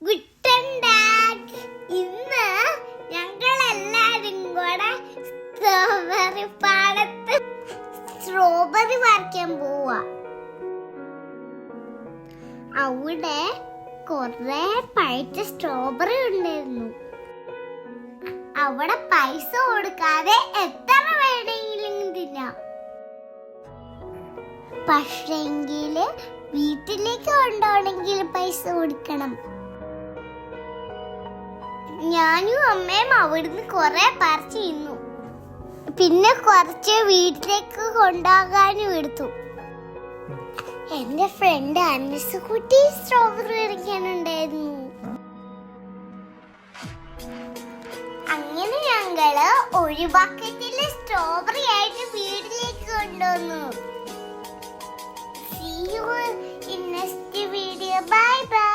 Guten dad. ഇന്ന് ഞങ്ങളെല്ലാരും കൂടെ സ്ട്രോബെറി പാടത്ത് സ്ട്രോബെറി പറിക്കാൻ പോവാ. അവിടെ കൊറേ പഴുത്ത സ്ട്രോബെറി ഉണ്ടായിരുന്നു. അവിടെ പൈസ കൊടുക്കാതെ എത്ര വേണമെങ്കിലും തിന്നാം. പക്ഷെങ്കില് വീട്ടിലേക്ക് കൊണ്ടുപോകണമെങ്കിൽ പൈസ കൊടുക്കണം. ഞാനും അമ്മയും അവിടുന്ന് കൊറേ പറിച്ചു തിന്നു. പിന്നെ കുറച്ച് വീട്ടിലേക്ക് കൊണ്ടുപോകാനും എടുത്തു. എന്റെ ഫ്രണ്ട് അനസ് കുട്ടി സ്ട്രോബെറി പറിക്കാനുണ്ടായിരുന്നു. അങ്ങനെ ഞങ്ങള് ഒരു ബക്കറ്റില് സ്ട്രോബെറി ആയിട്ട് വീട്ടിലേക്ക് കൊണ്ടുവന്നു. See you in next video. Bye bye.